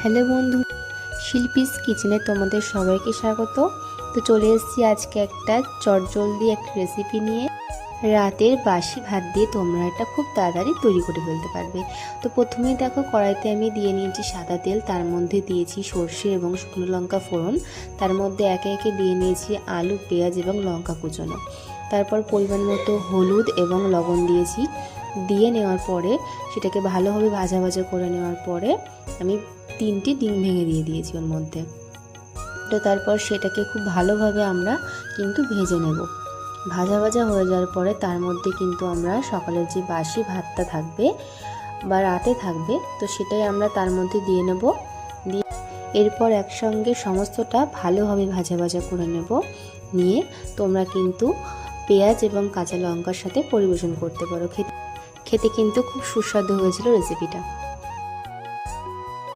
Hello বন্ধু, শিল্পীস কিচেনে তোমাদের সবাইকে স্বাগত। তো চলে এসেছি আজকে একটা চটজলদি একটা রেসিপি নিয়ে। রাতের বাসি ভাত দিয়ে তোমরা এটা খুব তাড়াতাড়ি তৈরি করে ফেলতে পারবে। তো প্রথমেই দেখো, কড়াইতে আমি দিয়ে নিয়েছি সাদা তেল, তার মধ্যে দিয়েছি সর্ষে এবং শুকনো লঙ্কা ফোড়ন, তার মধ্যে একে একে দিয়ে নিয়েছি আলু, পেঁয়াজ এবং লঙ্কা কুচোনো। তারপর পরিমাণ মতো হলুদ এবং লবণ দিয়েছি। দিয়ে নেওয়ার পরে সেটাকে ভালোভাবে ভাজা ভাজা করে নেওয়ার পরে আমি 3টি ডিম ভেঙে দিয়ে দিয়েছি ওর মধ্যে। তো তারপর সেটাকে খুব ভালোভাবে আমরা কিন্তু ভেজে নেব। ভাজা ভাজা হয়ে যাওয়ার পরে তার মধ্যে কিন্তু আমরা সকালের যে বাসি ভাতটা থাকবে বা রাতে থাকবে, তো সেটাই আমরা তার মধ্যে দিয়ে নেব। দিয়ে এরপর একসঙ্গে সমস্তটা ভালোভাবে ভাজা ভাজা করে নেব। নিয়ে তোমরা কিন্তু পেঁয়াজ এবং কাঁচা লঙ্কার সাথে পরিবেশন করতে পারো। খেতে কিন্তু খুব সুস্বাদু হয়েছিল রেসিপিটা।